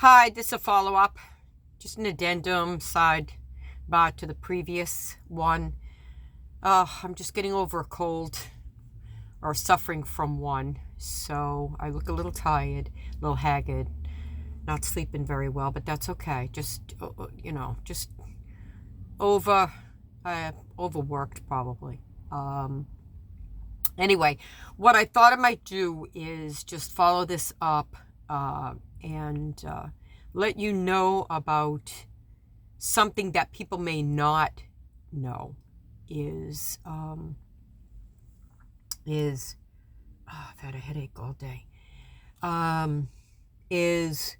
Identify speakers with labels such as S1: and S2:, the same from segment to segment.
S1: Hi, this is a follow-up, just an addendum sidebar to the previous one. I'm just getting over a cold or suffering from one, so I look a little tired, a little haggard, not sleeping very well, but that's okay. Just over, overworked probably. Anyway, what I thought I might do is just follow this up and let you know about something that people may not know is I've had a headache all day. Is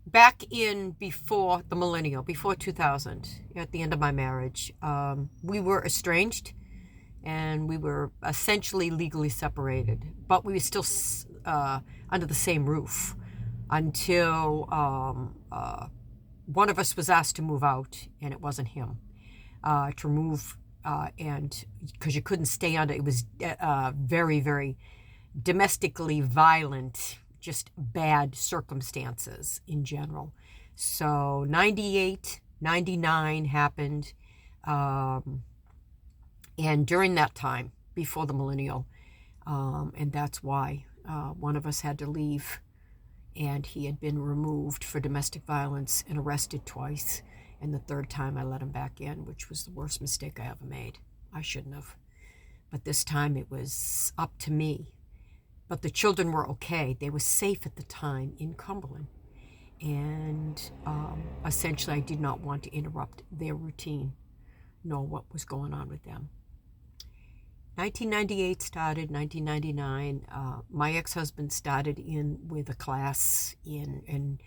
S1: back in before the millennial, before 2000, at the end of my marriage, we were estranged and we were essentially legally separated, but we were still under the same roof until one of us was asked to move out, and it wasn't him. To move, and because you couldn't stay under, it was very, very domestically violent, just bad circumstances in general. So 98, 99 happened. And during that time, before the millennial, and that's why one of us had to leave, and he had been removed for domestic violence and arrested twice. And the third time I let him back in, which was the worst mistake I ever made. I shouldn't have. But this time it was up to me. But the children were okay. They were safe at the time in Cumberland. And essentially I did not want to interrupt their routine, nor what was going on with them. 1998 started, 1999. My ex-husband started in with a class and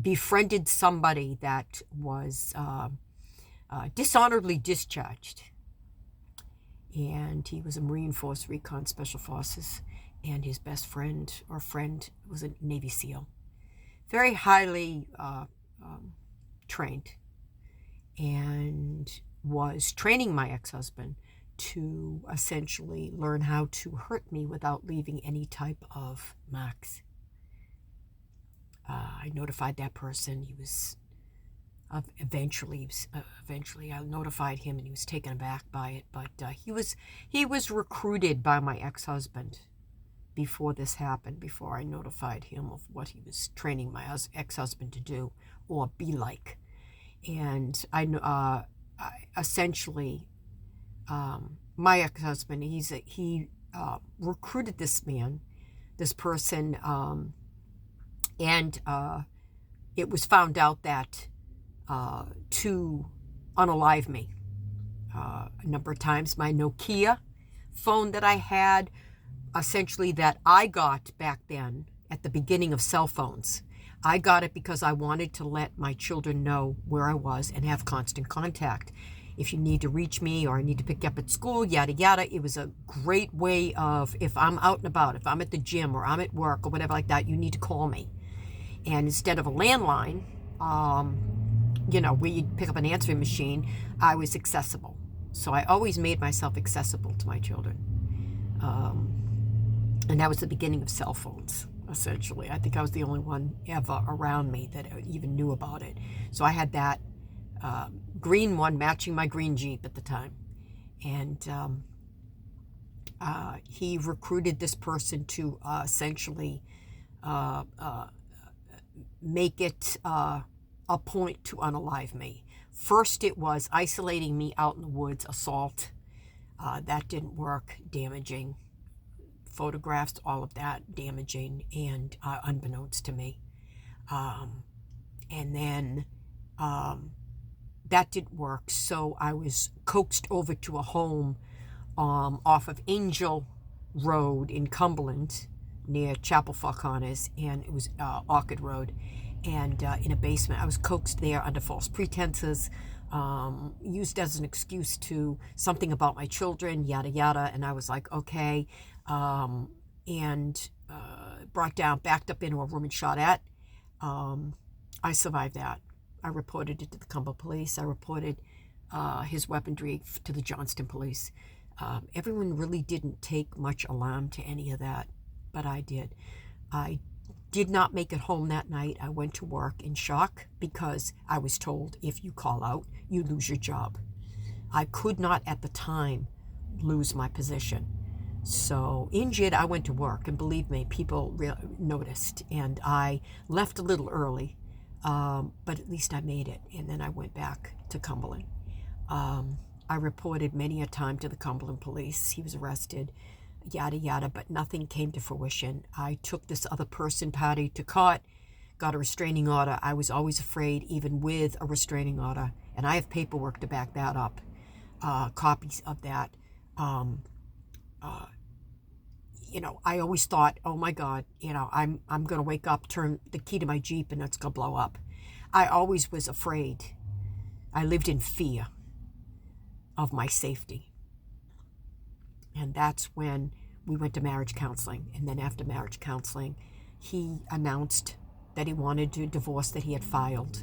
S1: befriended somebody that was dishonorably discharged. And he was a Marine Force Recon Special Forces, and his best friend or friend was a Navy SEAL. Very highly trained, and was training my ex-husband to essentially learn how to hurt me without leaving any type of marks. I notified that person. He was eventually I notified him, and he was taken aback by it. But he was recruited by my ex-husband before this happened. Before I notified him of what he was training my ex-husband to do or be like, and I essentially. My ex-husband, he recruited this person, and it was found out that to unalive me a number of times. My Nokia phone that I had, essentially that I got back then at the beginning of cell phones. I got it because I wanted to let my children know where I was and have constant contact. If you need to reach me or I need to pick you up at school, yada, yada. It was a great way of, if I'm out and about, if I'm at the gym or I'm at work or whatever like that, you need to call me. And instead of a landline, where you'd pick up an answering machine, I was accessible. So I always made myself accessible to my children. And that was the beginning of cell phones, essentially. I think I was the only one ever around me that even knew about it. So I had that green one matching my green Jeep at the time. And he recruited this person to essentially make it a point to unalive me. First it was isolating me out in the woods, assault. That didn't work, damaging. Photographs, all of that, damaging and unbeknownst to me. And then that didn't work, so I was coaxed over to a home off of Angel Road in Cumberland, near Chapel Falcones, and it was Orchard Road, and in a basement. I was coaxed there under false pretenses, used as an excuse to something about my children, yada, yada, and I was like, okay, and backed up into a room and shot at. I survived that. I reported it to the Cumberland Police. I reported his weaponry to the Johnston Police. Everyone really didn't take much alarm to any of that, but I did. I did not make it home that night. I went to work in shock because I was told if you call out, you lose your job. I could not at the time lose my position. So injured, I went to work, and believe me, people noticed, and I left a little early, but at least I made it, and then I went back to Cumberland. I reported many a time to the Cumberland police. He was arrested, yada, yada, but nothing came to fruition. I took this other person, Patty, to court, got a restraining order. I was always afraid, even with a restraining order, and I have paperwork to back that up, copies of that. I always thought, oh my God, I'm going to wake up, turn the key to my Jeep, and it's going to blow up. I always was afraid. I lived in fear of my safety. And that's when we went to marriage counseling. And then after marriage counseling, he announced that he wanted to divorce that he had filed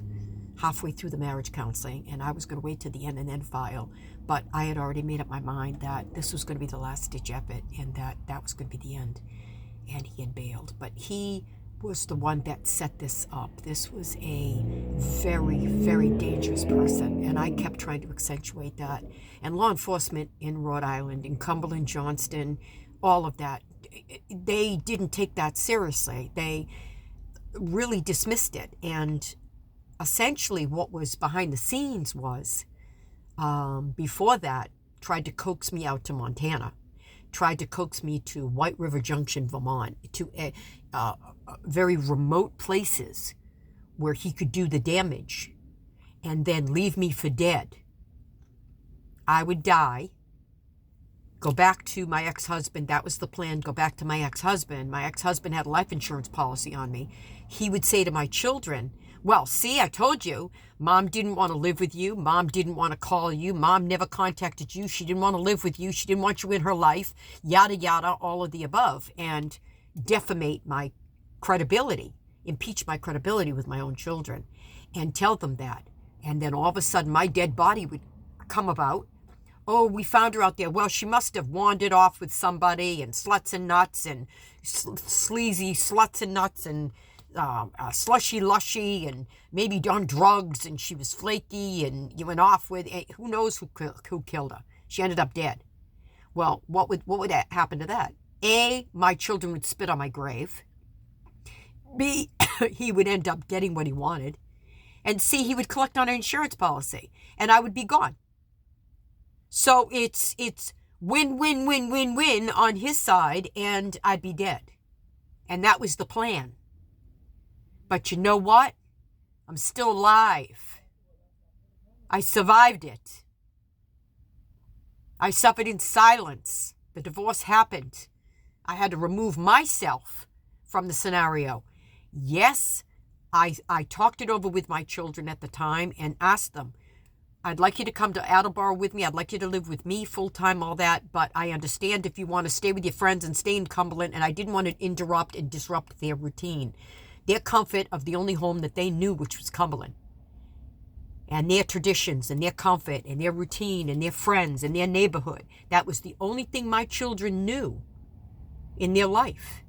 S1: halfway through the marriage counseling. And I was going to wait to the end and then file. But I had already made up my mind that this was going to be the last ditch effort and that was going to be the end. And he had bailed. But he was the one that set this up. This was a very, very dangerous person. And I kept trying to accentuate that. And law enforcement in Rhode Island, in Cumberland, Johnston, all of that, they didn't take that seriously. They really dismissed it. And essentially what was behind the scenes was, before that, tried to coax me out to Montana, tried to coax me to White River Junction, Vermont, to very remote places where he could do the damage and then leave me for dead. I would die, go back to my ex-husband. That was the plan, go back to my ex-husband. My ex-husband had a life insurance policy on me. He would say to my children, well, see, I told you, Mom didn't want to live with you. Mom didn't want to call you. Mom never contacted you. She didn't want to live with you. She didn't want you in her life, yada, yada, all of the above, and defamate my credibility, impeach my credibility with my own children, and tell them that. And then all of a sudden, my dead body would come about. Oh, we found her out there. Well, she must have wandered off with somebody, and sluts and nuts, and sleazy sluts and nuts, and slushy lushy, and maybe on drugs, and she was flaky, and you went off with, who knows who killed her. She ended up dead. Well, what would happen to that? A, my children would spit on my grave. B, he would end up getting what he wanted. And C, he would collect on an insurance policy, and I would be gone. So it's win, win, win, win, win on his side, and I'd be dead. And that was the plan. But you know what? I'm still alive. I survived it. I suffered in silence. The divorce happened. I had to remove myself from the scenario. Yes, I talked it over with my children at the time and asked them, I'd like you to come to Attleboro with me. I'd like you to live with me full-time, all that. But I understand if you want to stay with your friends and stay in Cumberland. And I didn't want to interrupt and disrupt their routine, their comfort of the only home that they knew, which was Cumberland. And their traditions and their comfort and their routine and their friends and their neighborhood. That was the only thing my children knew in their life.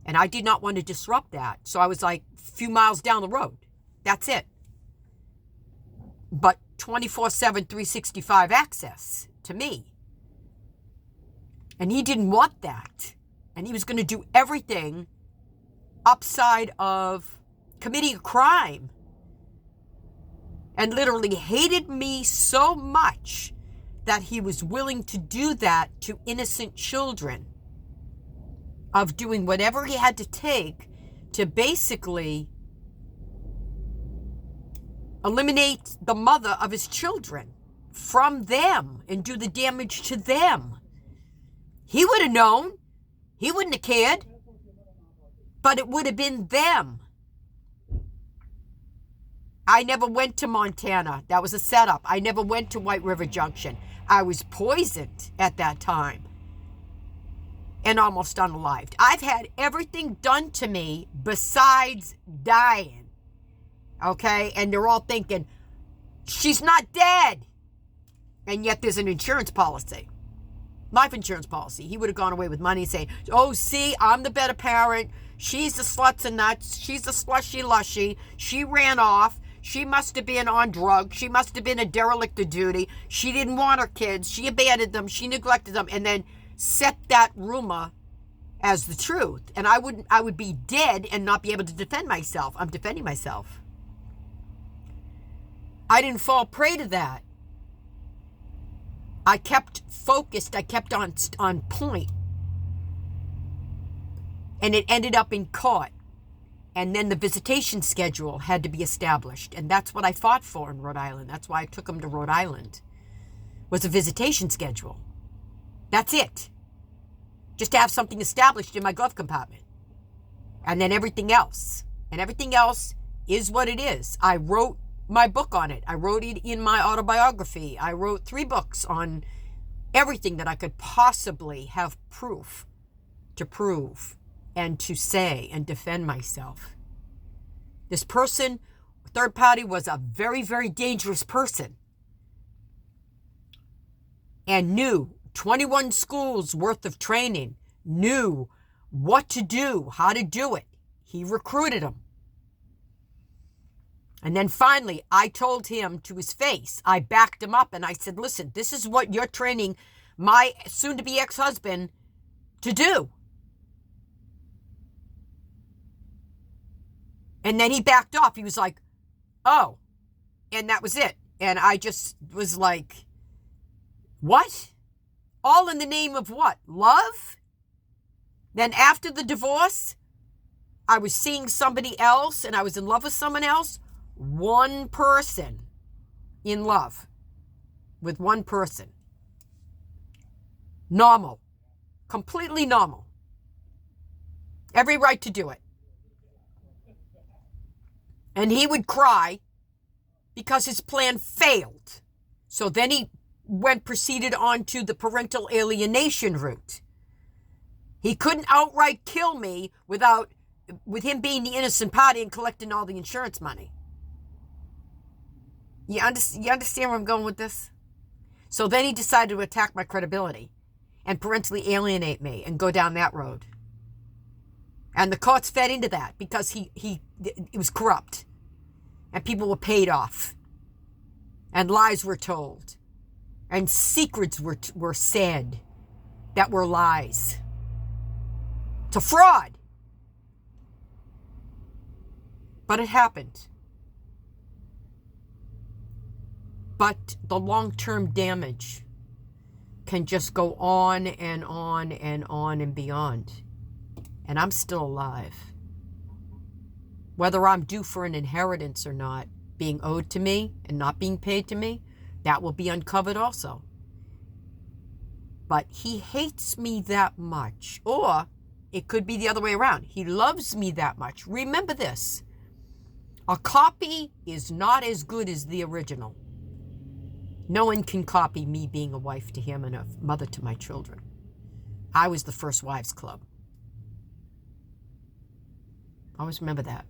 S1: And I did not want to disrupt that. So I was like a few miles down the road. That's it. But 24/7, 365 access to me. And he didn't want that. And he was going to do everything upside of committing a crime. And literally hated me so much that he was willing to do that to innocent children, of doing whatever he had to take to basically eliminate the mother of his children from them and do the damage to them. He would have known. He wouldn't have cared. But it would have been them. I never went to Montana. That was a setup. I never went to White River Junction. I was poisoned at that time and almost unalived. I've had everything done to me besides dying. Okay? And they're all thinking, she's not dead. And yet there's an insurance policy. Life insurance policy. He would have gone away with money and saying, oh, see, I'm the better parent. She's the sluts and nuts. She's the slushy lushy. She ran off. She must have been on drugs. She must have been a derelict of duty. She didn't want her kids. She abandoned them. She neglected them, and then set that rumor as the truth. And I would be dead and not be able to defend myself. I'm defending myself. I didn't fall prey to that. I kept focused. I kept on point. And it ended up in court. And then the visitation schedule had to be established. And that's what I fought for in Rhode Island. That's why I took him to Rhode Island, was a visitation schedule. That's it. Just to have something established in my glove compartment. And then everything else. And everything else is what it is. I wrote my book on it. I wrote it in my autobiography. I wrote 3 books on everything that I could possibly have proof to prove and to say and defend myself. This person, third party, was a very, very dangerous person and knew 21 schools worth of training, knew what to do, how to do it. He recruited them. And then finally, I told him to his face, I backed him up and I said, listen, this is what you're training my soon-to-be ex-husband to do. And then he backed off. He was like, oh, and that was it. And I just was like, what? All in the name of what? Love? Then after the divorce, I was seeing somebody else and I was in love with someone else. One person in love with one person. Normal. Completely normal. Every right to do it. And he would cry because his plan failed. So then he proceeded on to the parental alienation route. He couldn't outright kill me with him being the innocent party and collecting all the insurance money. You understand where I'm going with this? So then he decided to attack my credibility and parentally alienate me and go down that road. And the courts fed into that because it was corrupt. And people were paid off. And lies were told. And secrets were said that were lies. It's a fraud. But it happened. But the long-term damage can just go on and on and on and beyond. And I'm still alive. Whether I'm due for an inheritance or not, being owed to me and not being paid to me, that will be uncovered also. But he hates me that much. Or it could be the other way around. He loves me that much. Remember this. A copy is not as good as the original. No one can copy me being a wife to him and a mother to my children. I was the first wives club. Always remember that.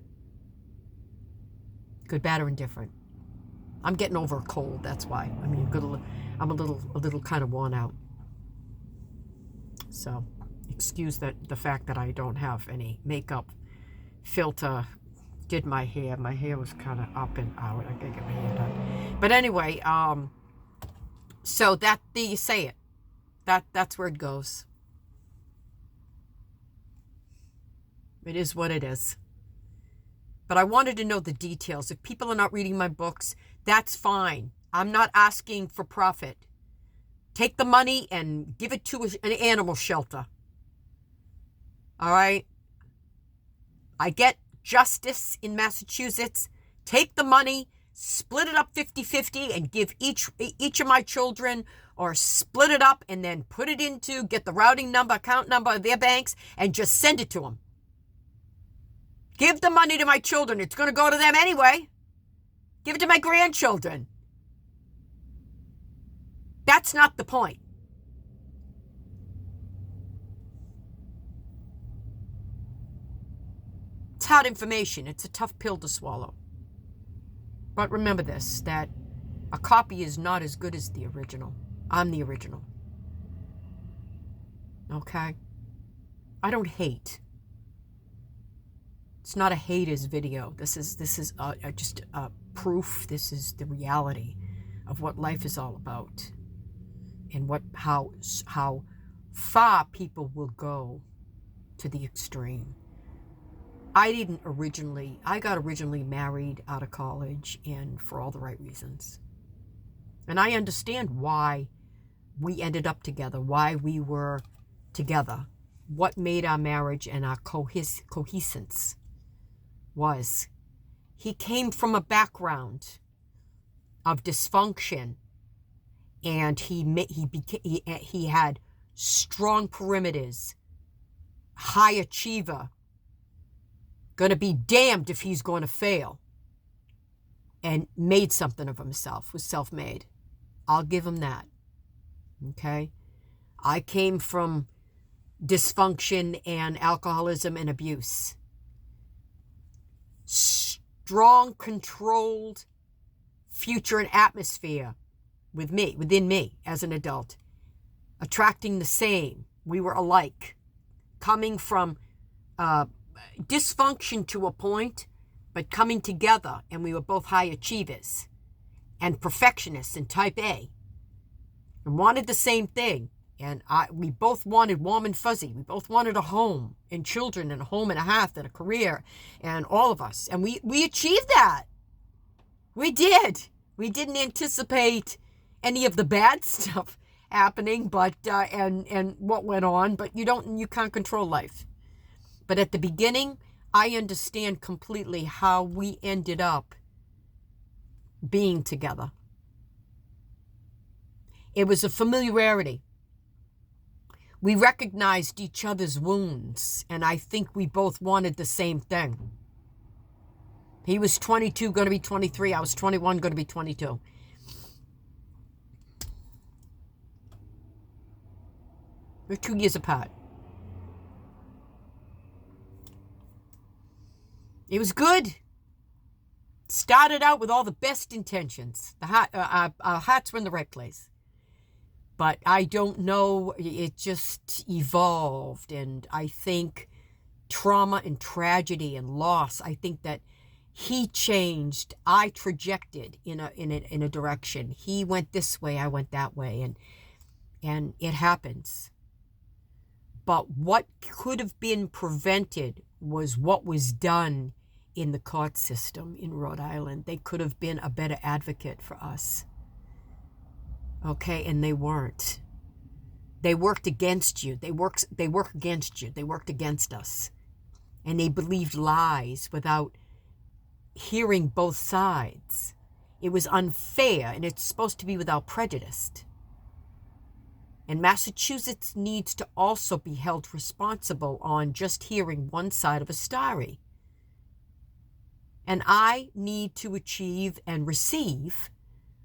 S1: Good, bad, or indifferent. I'm getting over a cold, that's why. I mean, I'm a little kind of worn out. So, excuse the fact that I don't have any makeup, filter, did my hair. My hair was kind of up and out. I gotta get my hair done. But anyway, so you say it. That's where it goes. It is what it is. But I wanted to know the details. If people are not reading my books, that's fine. I'm not asking for profit. Take the money and give it to an animal shelter. All right? I get justice in Massachusetts. Take the money, split it up 50-50 and give each of my children, or split it up and then put it into, get the routing number, account number of their banks and just send it to them. Give the money to my children. It's going to go to them anyway. Give it to my grandchildren. That's not the point. It's hard information. It's a tough pill to swallow. But remember this, that a copy is not as good as the original. I'm the original. Okay? I don't hate. It's not a haters video. This is just proof. This is the reality of what life is all about, and how far people will go to the extreme. I got originally married out of college, and for all the right reasons. And I understand why we ended up together, why we were together. What made our marriage and our cohesence was he came from a background of dysfunction, and he had strong perimeters, high achiever, going to be damned if he's going to fail, and made something of himself, was self-made. I'll give him that. Okay? I came from dysfunction and alcoholism and abuse. Strong, controlled future and atmosphere within me as an adult. Attracting the same. We were alike. Coming from dysfunction to a point, but coming together, and we were both high achievers and perfectionists and type A, and wanted the same thing. And we both wanted warm and fuzzy. We both wanted a home and children and a home and a hearth and a career, and all of us. And we achieved that. We did. We didn't anticipate any of the bad stuff happening, but and what went on. But you can't control life. But at the beginning, I understand completely how we ended up being together. It was a familiarity. We recognized each other's wounds, and I think we both wanted the same thing. He was 22, going to be 23. I was 21, going to be 22. We're 2 years apart. It was good. Started out with all the best intentions. Our hearts were in the right place. But I don't know, it just evolved. And I think trauma and tragedy and loss, I think that he changed. I trajected in a direction. He went this way, I went that way. And it happens. But what could have been prevented was what was done in the court system in Rhode Island. They could have been a better advocate for us. Okay, and they weren't. They worked against you. They work against you. They worked against us. And they believed lies without hearing both sides. It was unfair, and it's supposed to be without prejudice. And Massachusetts needs to also be held responsible on just hearing one side of a story. And I need to achieve and receive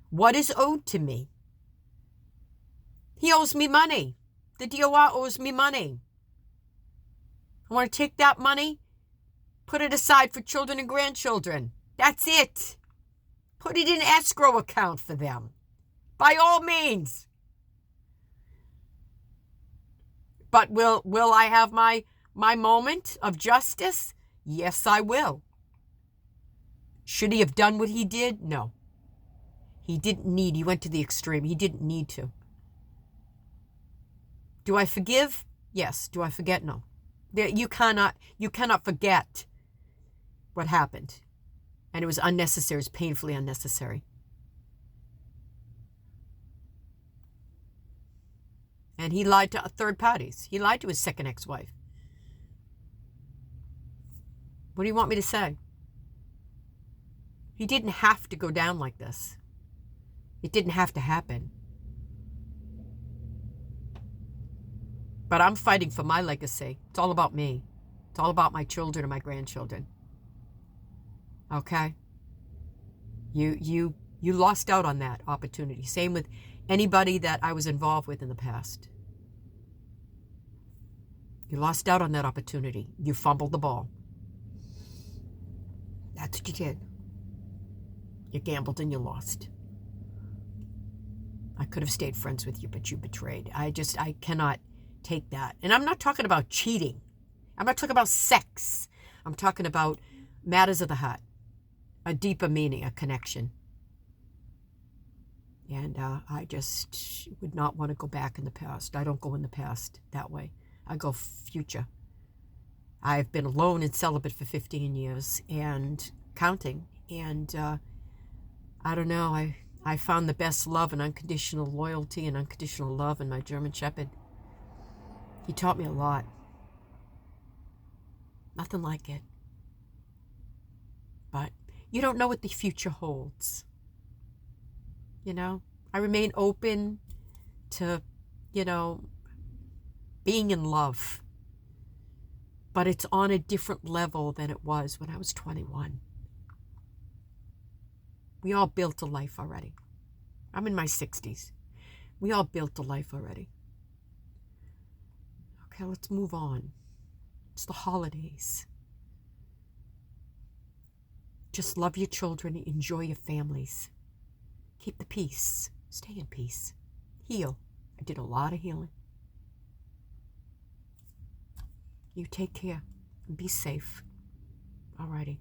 S1: what is owed to me. He owes me money. The DOR owes me money. I want to take that money, put it aside for children and grandchildren. That's it. Put it in escrow account for them. By all means. But will I have my moment of justice? Yes, I will. Should he have done what he did? No. He went to the extreme. He didn't need to. Do I forgive? Yes. Do I forget? No. You cannot forget what happened. And it was unnecessary. It was painfully unnecessary. And he lied to third parties. He lied to his second ex-wife. What do you want me to say? He didn't have to go down like this. It didn't have to happen. But I'm fighting for my legacy. It's all about me. It's all about my children and my grandchildren. Okay? You lost out on that opportunity. Same with anybody that I was involved with in the past. You lost out on that opportunity. You fumbled the ball. That's what you did. You gambled and you lost. I could have stayed friends with you, but you betrayed. I cannot take that. And I'm not talking about cheating. I'm not talking about sex. I'm talking about matters of the heart, a deeper meaning, a connection. And I just would not want to go back in the past. I don't go in the past that way. I go future. I've been alone and celibate for 15 years and counting. And I don't know, I found the best love and unconditional loyalty and unconditional love in my German Shepherd. He taught me a lot. Nothing like it. But you don't know what the future holds. You know, I remain open to, being in love. But it's on a different level than it was when I was 21. We all built a life already. I'm in my 60s. We all built a life already. Okay, let's move on. It's the holidays. Just love your children, enjoy your families. Keep the peace. Stay in peace. Heal. I did a lot of healing. You take care and be safe. Alrighty.